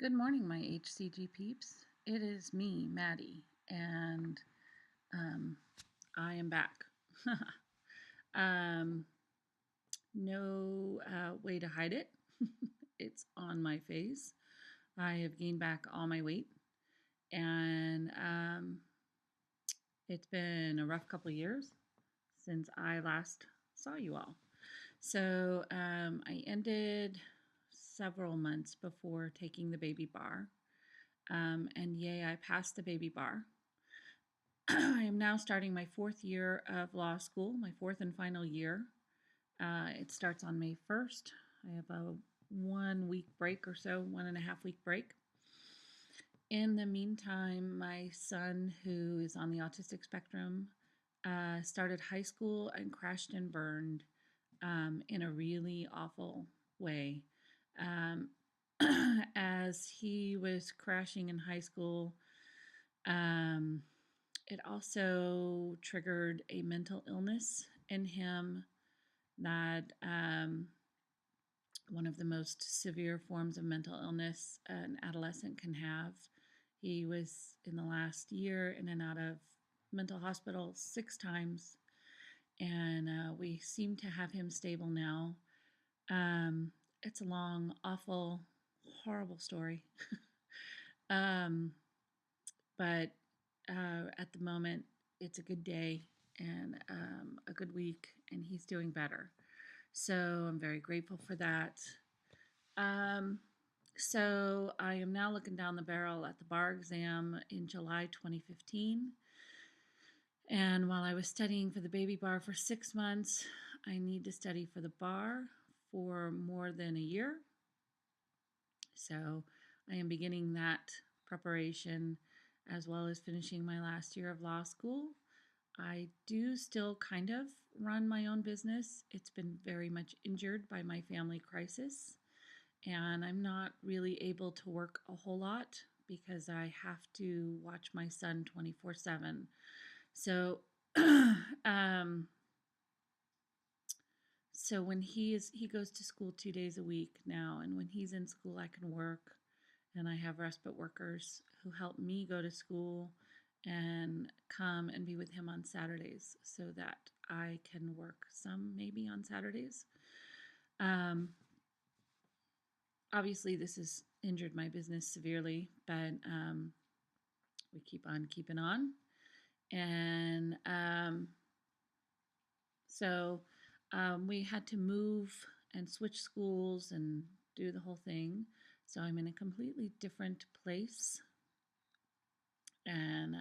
Good morning, my HCG peeps. It is me, Maddie, and um, I am back. um, no way to hide it. It's on my face. I have gained back all my weight, and it's been a rough couple of years since I last saw you all. So I ended several months before taking the baby bar. And yay, I passed the baby bar. I am now starting my fourth year of law school, my fourth and final year. It starts on May 1st. I have a 1 week break or so, 1.5 week break. In the meantime, my son, who is on the autistic spectrum, started high school and crashed and burned in a really awful way. Um, as he was crashing in high school, um, it also triggered a mental illness in him that one of the most severe forms of mental illness an adolescent can have. He was in the last year in and out of mental hospital 6 times, and we seem to have him stable now. It's a long, awful, horrible story. um, but at the moment, it's a good day and a good week, and he's doing better. So I'm very grateful for that. Um, so I am now looking down the barrel at the bar exam in July 2015. And while I was studying for the baby bar for 6 months, I need to study for the bar for more than a year. So I am beginning that preparation as well as finishing my last year of law school. I do still kind of run my own business. It's been very much injured by my family crisis, and I'm not really able to work a whole lot because I have to watch my son 24/7. So, um, so when he goes to school 2 days a week now, and when he's in school, I can work, and I have respite workers who help me go to school and come and be with him on Saturdays so that I can work some maybe on Saturdays. Um, Obviously, this has injured my business severely, but we keep on keeping on. And so we had to move and switch schools and do the whole thing. So I'm in a completely different place, and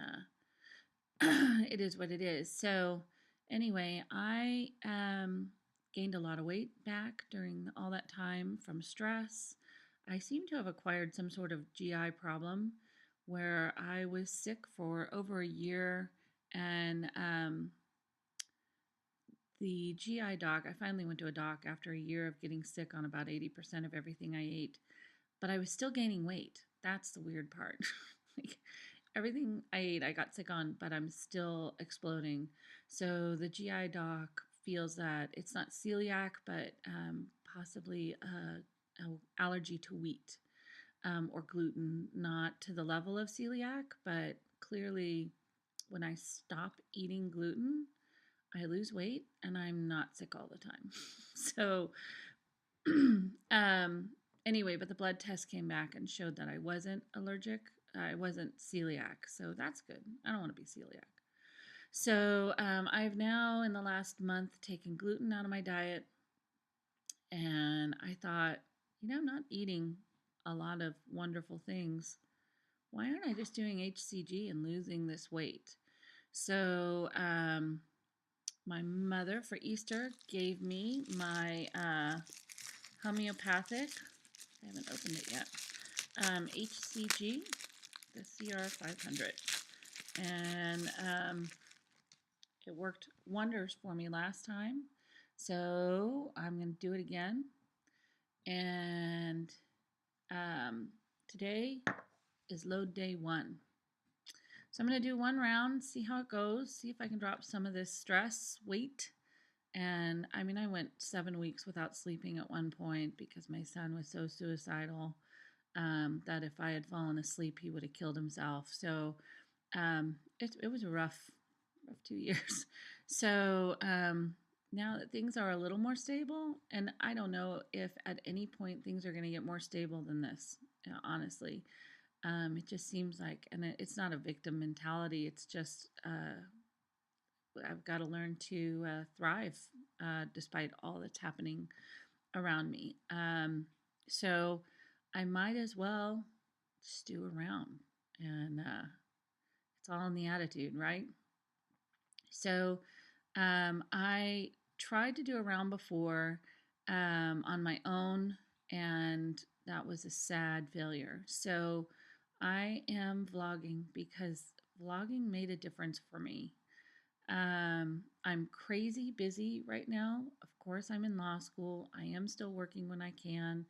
it is what it is. So anyway, I gained a lot of weight back during all that time from stress. I seem to have acquired some sort of GI problem where I was sick for over a year, and the GI doc, I finally went to a doc after a year of getting sick on about 80% of everything I ate, but I was still gaining weight. That's the weird part. Like, everything I ate, I got sick on, but I'm still exploding. So the GI doc feels that it's not celiac, but possibly a allergy to wheat or gluten, not to the level of celiac, but clearly when I stop eating gluten, I lose weight and I'm not sick all the time. So, anyway, but the blood test came back and showed that I wasn't allergic. I wasn't celiac. So that's good. I don't want to be celiac. So, I've now, in the last month, taken gluten out of my diet. And I thought, I'm not eating a lot of wonderful things. Why aren't I just doing HCG and losing this weight? So, my mother for Easter gave me my homeopathic, I haven't opened it yet, HCG, the CR500. And it worked wonders for me last time. So I'm going to do it again. And today is load day 1. So I'm going to do 1 round, see how it goes, see if I can drop some of this stress, weight. And I mean, I went 7 weeks without sleeping at one point because my son was so suicidal. that if I had fallen asleep, he would have killed himself. So it was a rough 2 years. So now that things are a little more stable, and I don't know if at any point things are going to get more stable than this, honestly. It just seems like, and it's not a victim mentality, it's just I've got to learn to thrive despite all that's happening around me. So I might as well stew around, and it's all in the attitude, right? So I tried to do a round before on my own, and that was a sad failure. So I am vlogging because vlogging made a difference for me. I'm crazy busy right now. Of course, I'm in law school. I am still working when I can.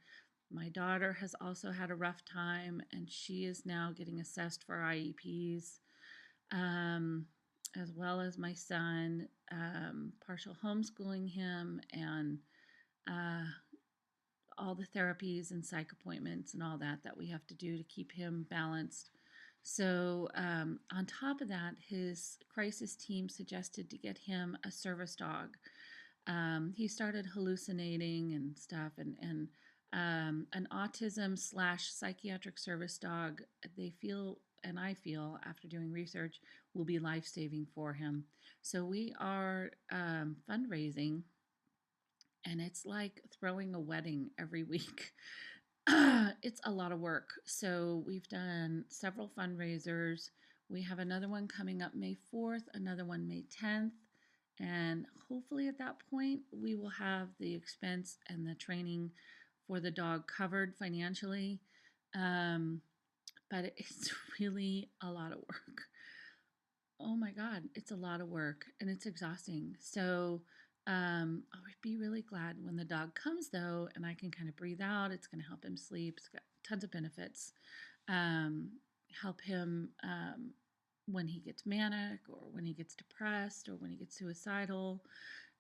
My daughter has also had a rough time, and she is now getting assessed for IEPs, um, as well as my son, partial homeschooling him, and uh, all the therapies and psych appointments and all that we have to do to keep him balanced. So, on top of that, his crisis team suggested to get him a service dog. He started hallucinating and stuff, and an autism slash psychiatric service dog, they feel, and I feel after doing research, will be life saving for him. So, we are fundraising, and it's like throwing a wedding every week. It's a lot of work. So we've done several fundraisers. We have another one coming up May 4th, another one May 10th. And hopefully at that point, we will have the expense and the training for the dog covered financially. Um, but it's really a lot of work. Oh my God, it's a lot of work and it's exhausting. So I would be really glad when the dog comes though, and I can kind of breathe out. It's going to help him sleep. It's got tons of benefits. Um, Help him when he gets manic or when he gets depressed or when he gets suicidal.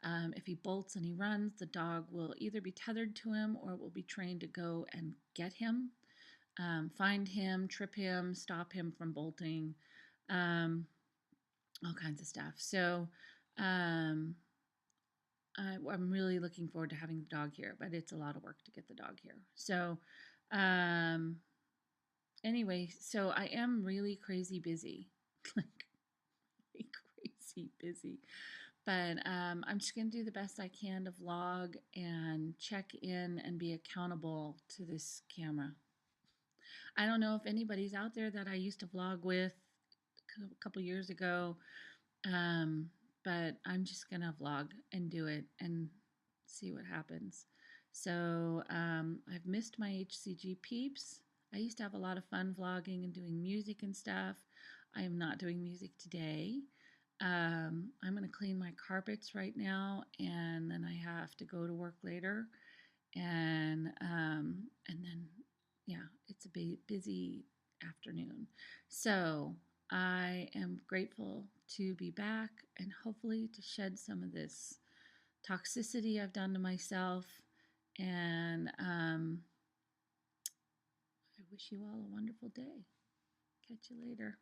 If he bolts and he runs, the dog will either be tethered to him or it will be trained to go and get him, find him, trip him, stop him from bolting. Um, all kinds of stuff. So um, I'm really looking forward to having the dog here, but it's a lot of work to get the dog here. So um, anyway, so I am really crazy busy, like really crazy busy. But I'm just going to do the best I can to vlog and check in and be accountable to this camera. I don't know if anybody's out there that I used to vlog with a couple years ago. Um, but I'm just gonna vlog and do it and see what happens. So I've missed my HCG peeps. I used to have a lot of fun vlogging and doing music and stuff. I am not doing music today. I'm gonna clean my carpets right now, and then I have to go to work later, and then yeah, it's a busy afternoon. So I am grateful to be back and hopefully to shed some of this toxicity I've done to myself. And I wish you all a wonderful day. Catch you later.